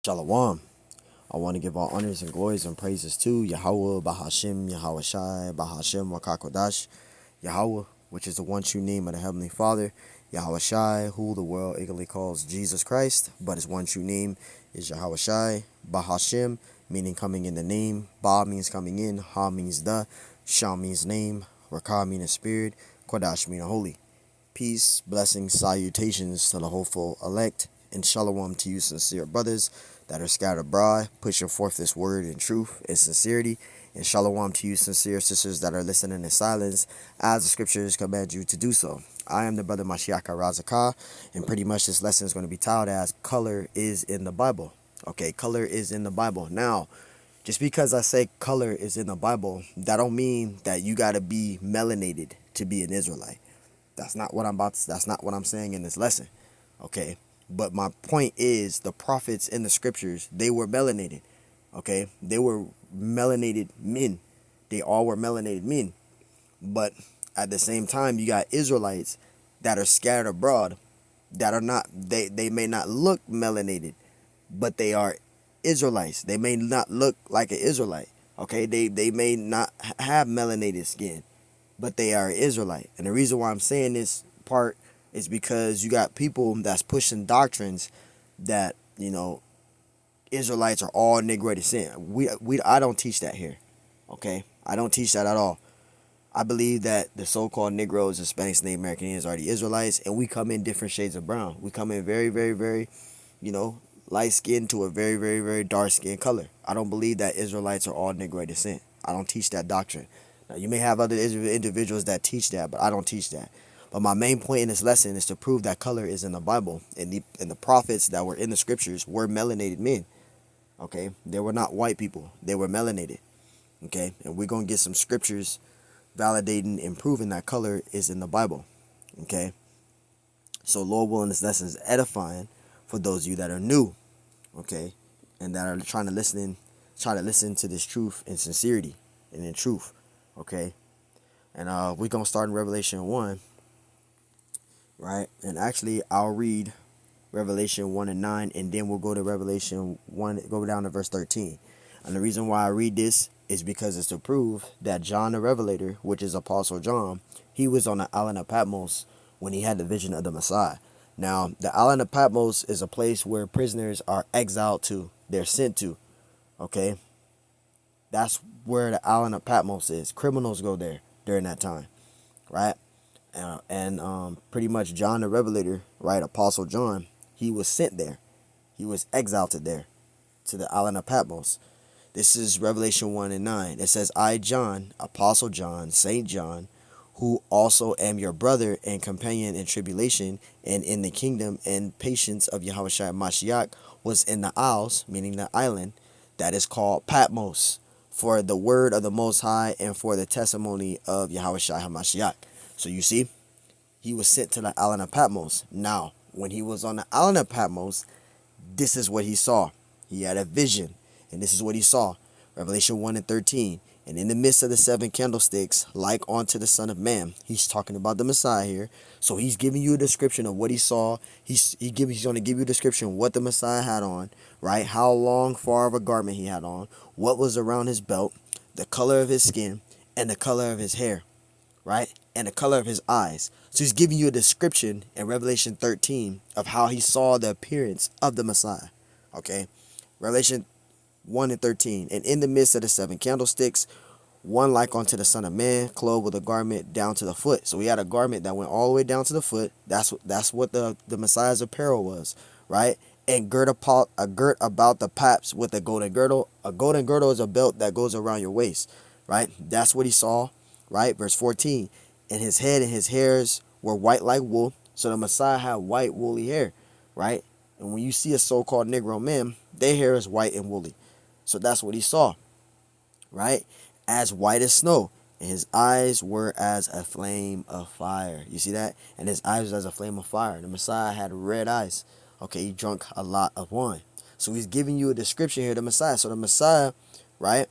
Shalom. I want to give all honors and glories and praises to Yahweh, Bahashim, Yahweh Shai, Bahashim, Wakakodash, Yahweh, which is the one true name of the Heavenly Father, Yahweh Shai, who the world eagerly calls Jesus Christ, but his one true name is Yahweh Shai, Bahashim, meaning coming in the name, Ba means coming in, Ha means the, Shah means name, Rakah meaning spirit, Kodash meaning holy. Peace, blessings, salutations to the hopeful elect, and shalom to you sincere brothers that are scattered abroad, pushing forth this word in truth and sincerity, and shalom to you sincere sisters that are listening in silence, as the scriptures command you to do so. I am the brother Mashiach Razakah, and pretty much this lesson is going to be titled as Color is in the Bible. Okay, color is in the Bible. Now, just because I say color is in the Bible, that don't mean that you got to be melanated to be an Israelite. That's not what I'm saying in this lesson. Okay. But my point is the prophets in the scriptures, they were melanated. Okay. They were melanated men. They all were melanated men. But at the same time, you got Israelites that are scattered abroad that are not, they may not look melanated, but they are Israelites. They may not look like an Israelite. Okay. They may not have melanated skin, but they are Israelite. And the reason why I'm saying this part is because you got people that's pushing doctrines that, Israelites are all Negro descent. I don't teach that here. Okay? I don't teach that at all. I believe that the so-called Negroes, Hispanics, Native Americans are the Israelites, and we come in different shades of brown. We come in very, very, very, light skin to a very, very, very dark skin color. I don't believe that Israelites are all Negro descent. I don't teach that doctrine. Now, you may have other individuals that teach that, but I don't teach that. But my main point in this lesson is to prove that color is in the Bible, and the prophets that were in the scriptures were melanated men. Okay, they were not white people; they were melanated. Okay, and we're gonna get some scriptures validating and proving that color is in the Bible. Okay, so Lord willing, this lesson is edifying for those of you that are new. Okay, and that are trying to listen to this truth in sincerity and in truth. Okay, and we're gonna start in Revelation 1, right? And actually, I'll read Revelation 1 and 9, and then we'll go to Revelation 1, go down to verse 13. And the reason why I read this is because it's to prove that John the Revelator, which is Apostle John, he was on the island of Patmos when he had the vision of the Messiah. Now, the island of Patmos is a place where prisoners are exiled to, they're sent to. Okay, that's where the island of Patmos is. Criminals go there during that time, right? And pretty much John the Revelator, right, Apostle John, he was sent there. He was exiled there to the island of Patmos. This is Revelation 1 and 9. It says, I, John, Apostle John, Saint John, who also am your brother and companion in tribulation and in the kingdom and patience of Yahushua Mashiach, was in the isles, meaning the island, that is called Patmos, for the word of the Most High and for the testimony of Yahushua HaMashiach. So you see, he was sent to the island of Patmos. Now, when he was on the island of Patmos, this is what he saw. He had a vision, and this is what he saw. Revelation 1 and 13. And in the midst of the seven candlesticks, like unto the Son of Man. He's talking about the Messiah here. So he's giving you a description of what he saw. He's going to give you a description of what the Messiah had on, right? How long, far of a garment he had on, what was around his belt, the color of his skin, and the color of his hair, right? And the color of his eyes. So he's giving you a description in Revelation 13 of how he saw the appearance of the Messiah. Okay? Revelation 1 and 13. And in the midst of the seven candlesticks, one like unto the Son of Man, clothed with a garment down to the foot. So he had a garment that went all the way down to the foot. That's what the Messiah's apparel was, right? And girt about the paps with a golden girdle. A golden girdle is a belt that goes around your waist, right? That's what he saw, right? Verse 14. And his head and his hairs were white like wool. So the Messiah had white woolly hair, right? And when you see a so-called Negro man, their hair is white and woolly. So that's what he saw, right? As white as snow. And his eyes were as a flame of fire. You see that? And his eyes was as a flame of fire. The Messiah had red eyes. Okay, he drank a lot of wine. So he's giving you a description here of the Messiah. So the Messiah, right?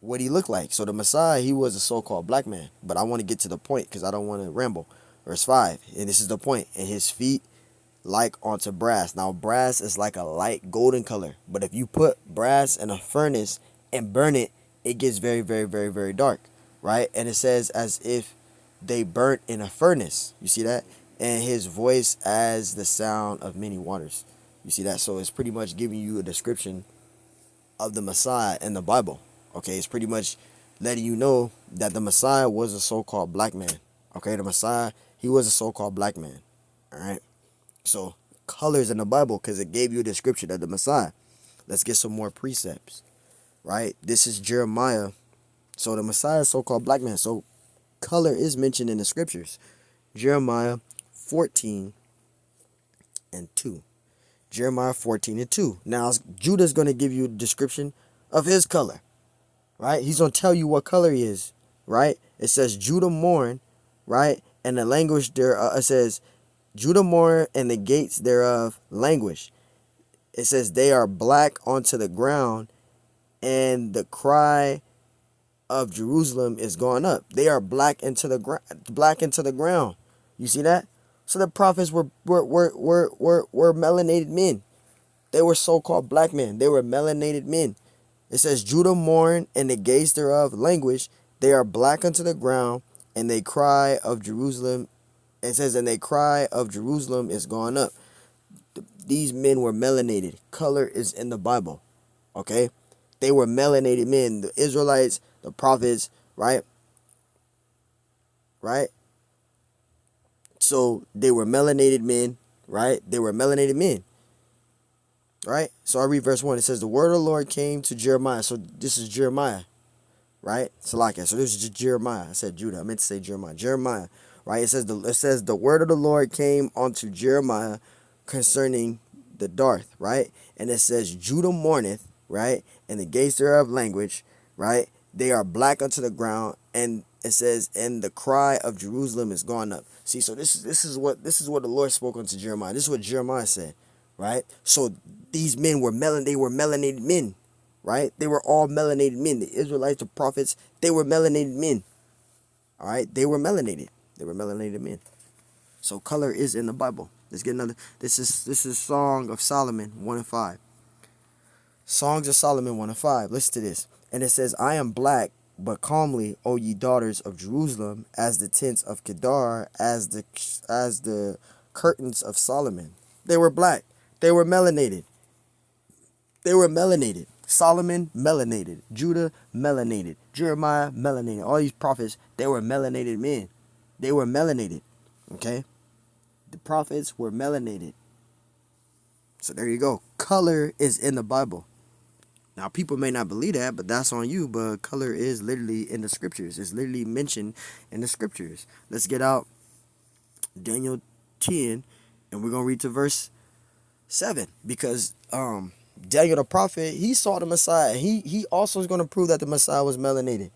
What he looked like. So the Messiah, he was a so-called black man. But I want to get to the point because I don't want to ramble. Verse 5. And this is the point. And his feet like onto brass. Now brass is like a light golden color, but if you put brass in a furnace and burn it, it gets very, very, very, very dark, right? And it says as if they burnt in a furnace. You see that? And his voice as the sound of many waters. You see that? So it's pretty much giving you a description of the Messiah in the Bible. Okay, it's pretty much letting you know that the Messiah was a so-called black man. Okay, the Messiah, he was a so-called black man. All right. So colors in the Bible because it gave you a description of the Messiah. Let's get some more precepts. Right. This is Jeremiah. So the Messiah is so-called black man. So color is mentioned in the scriptures. Jeremiah 14 and 2. Jeremiah 14 and 2. Now, Judah's going to give you a description of his color, right? He's going to tell you what color he is, right? It says, Judah mourn, right? And the language there, it says, Judah mourn and the gates thereof languish. It says, they are black onto the ground, and the cry of Jerusalem is going up. They are black into the ground. You see that? So the prophets were melanated men. They were so-called black men. They were melanated men. It says, Judah mourn, and the gates thereof languish. They are black unto the ground, and they cry of Jerusalem. It says, and they cry of Jerusalem is gone up. These men were melanated. Color is in the Bible. Okay? They were melanated men. The Israelites, the prophets, right? Right? So they were melanated men, right? They were melanated men. Right? So I read verse 1. It says, the word of the Lord came to Jeremiah. So this is Jeremiah, right? Salakia. So this is just Jeremiah. I said Judah. I meant to say Jeremiah. Jeremiah, right? It says the word of the Lord came unto Jeremiah concerning the Darth, right? And it says, Judah mourneth, right? And the gates thereof language, right? They are black unto the ground, and it says, and the cry of Jerusalem is gone up. See, so this is what the Lord spoke unto Jeremiah. This is what Jeremiah said, right? So these men were they were melanated men, right? They were all melanated men. The Israelites, the prophets, they were melanated men. All right, they were melanated. They were melanated men. So color is in the Bible. Let's get another. This is Song of Solomon 1 and 5. Songs of Solomon 1 and 5. Listen to this. And it says, I am black, but calmly, O ye daughters of Jerusalem, as the tents of Kedar, as the curtains of Solomon. They were black. They were melanated. They were melanated. Solomon, melanated. Judah, melanated. Jeremiah, melanated. All these prophets, they were melanated men. They were melanated. Okay? The prophets were melanated. So there you go. Color is in the Bible. Now, people may not believe that, but that's on you. But color is literally in the scriptures. It's literally mentioned in the scriptures. Let's get out Daniel 10, and we're going to read to verse 7. Because Daniel the prophet, he saw the Messiah. He also is going to prove that the Messiah was melanated.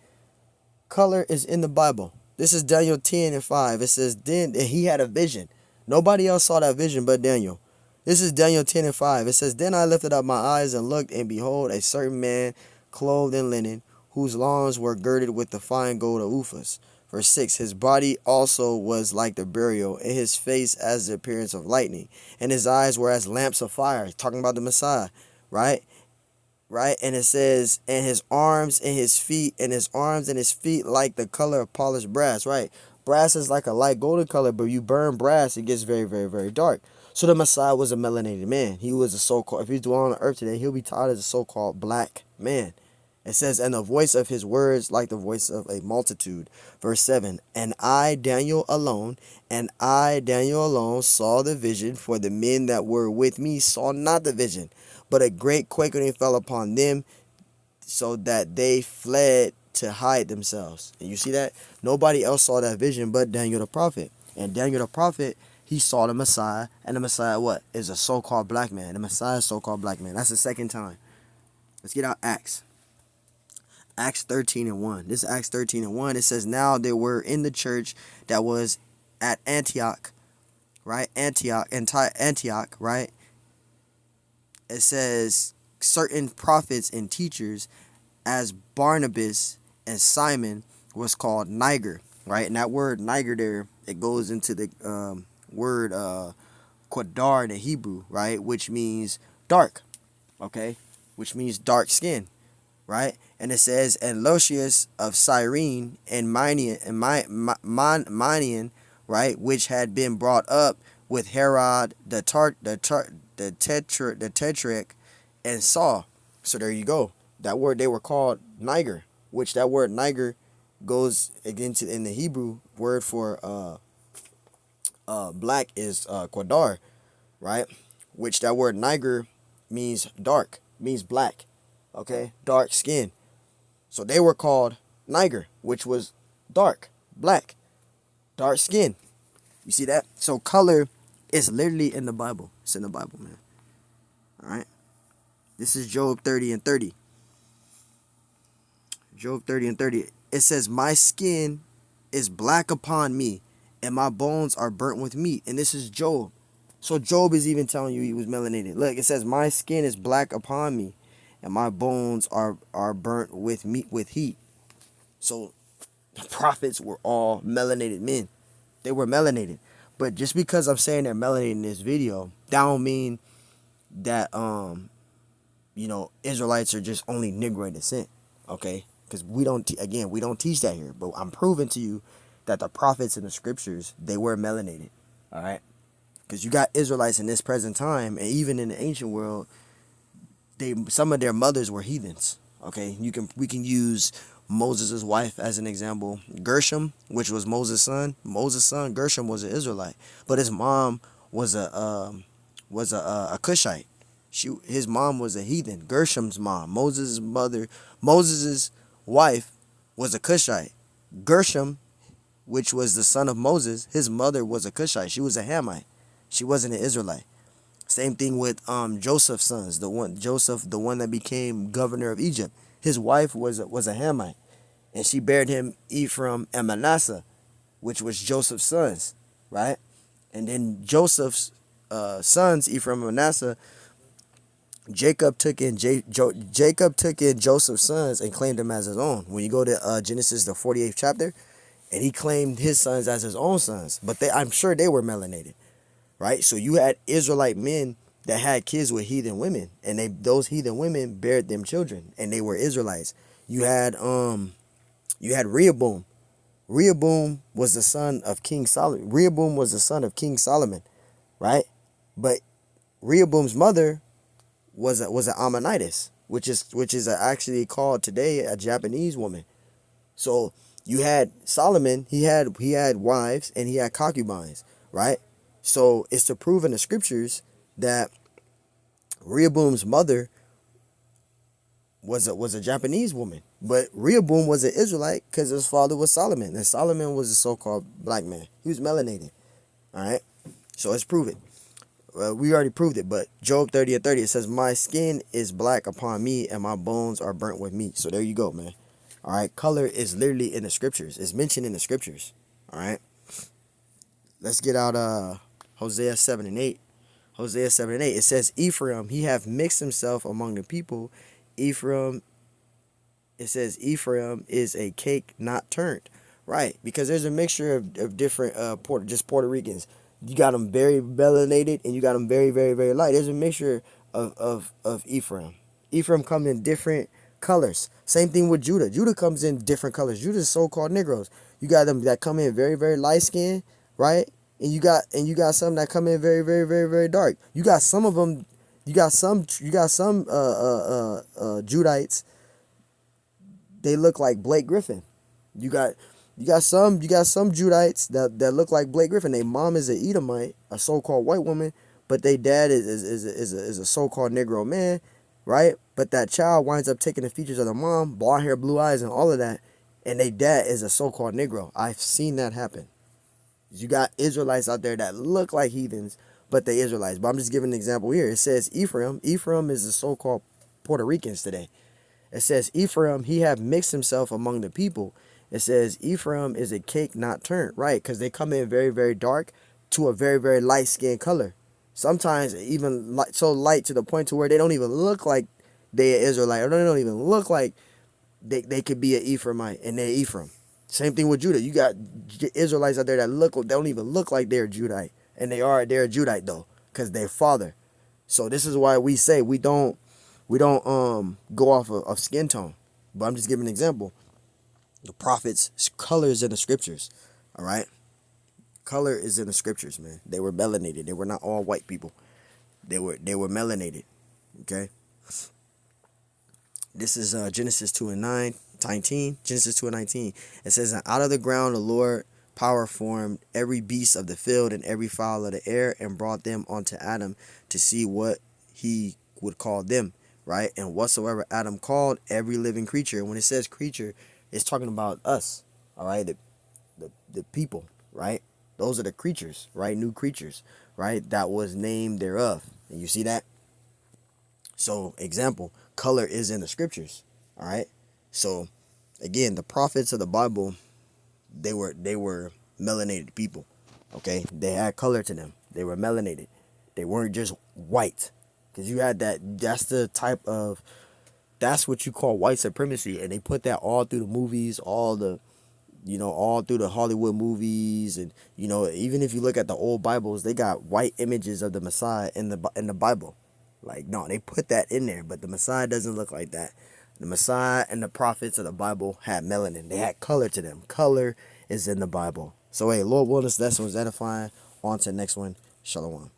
Color is in the Bible. This is Daniel 10 and 5. It says, then he had a vision. Nobody else saw that vision but Daniel. This is Daniel 10 and 5. It says, then I lifted up my eyes and looked, and behold, a certain man clothed in linen, whose loins were girded with the fine gold of Uphaz. Verse 6, his body also was like the burial, and his face as the appearance of lightning, and his eyes were as lamps of fire. Talking about the Messiah, right? Right? And it says, and his arms and his feet like the color of polished brass, right? Brass is like a light golden color, but you burn brass, it gets very, very, very dark. So the Messiah was a melanated man. He was a so-called, if he's dwelling on earth today, he'll be taught as a so-called black man. It says, and the voice of his words like the voice of a multitude. Verse 7, and I, Daniel alone, saw the vision, for the men that were with me saw not the vision. But a great quaking fell upon them, so that they fled to hide themselves. And you see that? Nobody else saw that vision but Daniel the prophet. And Daniel the prophet, he saw the Messiah, and the Messiah what? Is a so-called black man. The Messiah is so-called black man. That's the second time. Let's get out Acts. Acts 13 and 1. This is Acts 13 and 1. It says, now there were in the church that was at Antioch, right? Antioch, right? It says, certain prophets and teachers, as Barnabas and Simon was called Niger, right? And that word Niger there, it goes into the word Qadar in the Hebrew, right? Which means dark, okay? Which means dark skin, right? And it says, and Lucius of Cyrene and Minian, right? Which had been brought up with Herod the Tetrarch and Saul. So there you go. That word, they were called Niger, which that word Niger goes again to, in the Hebrew word for black is Qadar, right? Which that word Niger means dark, means black, okay? Dark skin. So they were called Niger, which was dark, black, dark skin. You see that? So color is literally in the Bible. It's in the Bible, man. All right? This is Job 30 and 30. Job 30 and 30. It says, my skin is black upon me, and my bones are burnt with meat. And this is Job. So Job is even telling you he was melanated. Look, it says, my skin is black upon me, and my bones are burnt with meat, with heat. So the prophets were all melanated men. They were melanated. But just because I'm saying they're melanated in this video, that don't mean that Israelites are just only Negro descent. Okay? Because we don't teach that here. But I'm proving to you that the prophets in the scriptures, they were melanated. All right? Because you got Israelites in this present time, and even in the ancient world, some of their mothers were heathens. Okay? We can use Moses' wife as an example. Gershom, which was Moses' son. Moses' son Gershom was an Israelite, but his mom was a Cushite. His mom was a heathen. Gershom's mom, Moses' mother, Moses' wife was a Cushite. Gershom, which was the son of Moses, his mother was a Cushite. She was a Hamite. She wasn't an Israelite. Same thing with Joseph's sons. The one that became governor of Egypt. His wife was a Hamite, and she bare him Ephraim and Manasseh, which was Joseph's sons, right? And then Joseph's sons, Ephraim and Manasseh, Jacob took in Joseph's sons and claimed them as his own. When you go to Genesis, the 48th chapter, and he claimed his sons as his own sons, but I'm sure they were melanated, right? So you had Israelite men that had kids with heathen women, and those heathen women bared them children, and they were Israelites. You had Rehoboam. Rehoboam was the son of King Solomon. Rehoboam was the son of King Solomon, right? But Rehoboam's mother was an Ammonitess, which is actually called today a Japanese woman. So you had Solomon. He had wives and he had concubines, right? So it's to prove in the scriptures that Rehoboam's mother was a Japanese woman, but Rehoboam was an Israelite because his father was Solomon, and Solomon was a so-called black man. He was melanated. All right, so let's prove it. We already proved it, but Job 30 and 30, it says, my skin is black upon me, and my bones are burnt with meat. So there you go, man. All right, color is literally in the scriptures. It's mentioned in the scriptures. All right, let's get out Hosea 7 and 8. Hosea 7 and 8, it says, Ephraim, he hath mixed himself among the people. Ephraim, it says, Ephraim is a cake not turned. Right, because there's a mixture of different Puerto Ricans. You got them very melanated, and you got them very, very, very light. There's a mixture of Ephraim. Ephraim comes in different colors. Same thing with Judah. Judah comes in different colors. Judah's so-called Negroes. You got them that come in very, very light skin, right? And you got some that come in very, very, very, very dark. You got some of them. You got some Judites. They look like Blake Griffin. You got some Judites that look like Blake Griffin. Their mom is an Edomite, a so-called white woman, but their dad is a so-called Negro man, right? But that child winds up taking the features of the mom, blonde hair, blue eyes, and all of that, and their dad is a so-called Negro. I've seen that happen. You got Israelites out there that look like heathens, but they Israelites. But I'm just giving an example here. It says Ephraim. Ephraim is the so-called Puerto Ricans today. It says Ephraim, he have mixed himself among the people. It says Ephraim is a cake not turned, right? Because they come in very, very dark to a very, very light skin color. Sometimes even so light to the point to where they don't even look like they're Israelite, or they don't even look like they could be an Ephraimite, and they're Ephraim. Same thing with Judah. You got Israelites out there that don't even look like they're Judite, and they're a Judite though. because they're father. So this is why we say we don't go off of skin tone. But I'm just giving an example. The prophets' color is in the scriptures. All right, color is in the scriptures, man. They were melanated. They were not all white people. They were melanated. Okay. This is Genesis 2:19. Genesis 2:19. It says, "And out of the ground the Lord power formed every beast of the field and every fowl of the air, and brought them unto Adam to see what he would call them." Right? And whatsoever Adam called every living creature. And when it says creature, it's talking about us. All right, the people. Right? Those are the creatures. Right? New creatures. Right? That was named thereof. And you see that? So, example, color is in the scriptures. All right. So, again, the prophets of the Bible, they were melanated people. Okay, they had color to them. They were melanated. They weren't just white, because you had that. That's the type of. That's what you call white supremacy, and they put that all through the movies, all through the Hollywood movies, and even if you look at the old Bibles, they got white images of the Messiah in the Bible. Like, no, they put that in there, but the Messiah doesn't look like that. The Messiah and the prophets of the Bible had melanin. They had color to them. Color is in the Bible. So, hey, Lord willing, this lesson was edifying. On to the next one. Shalom.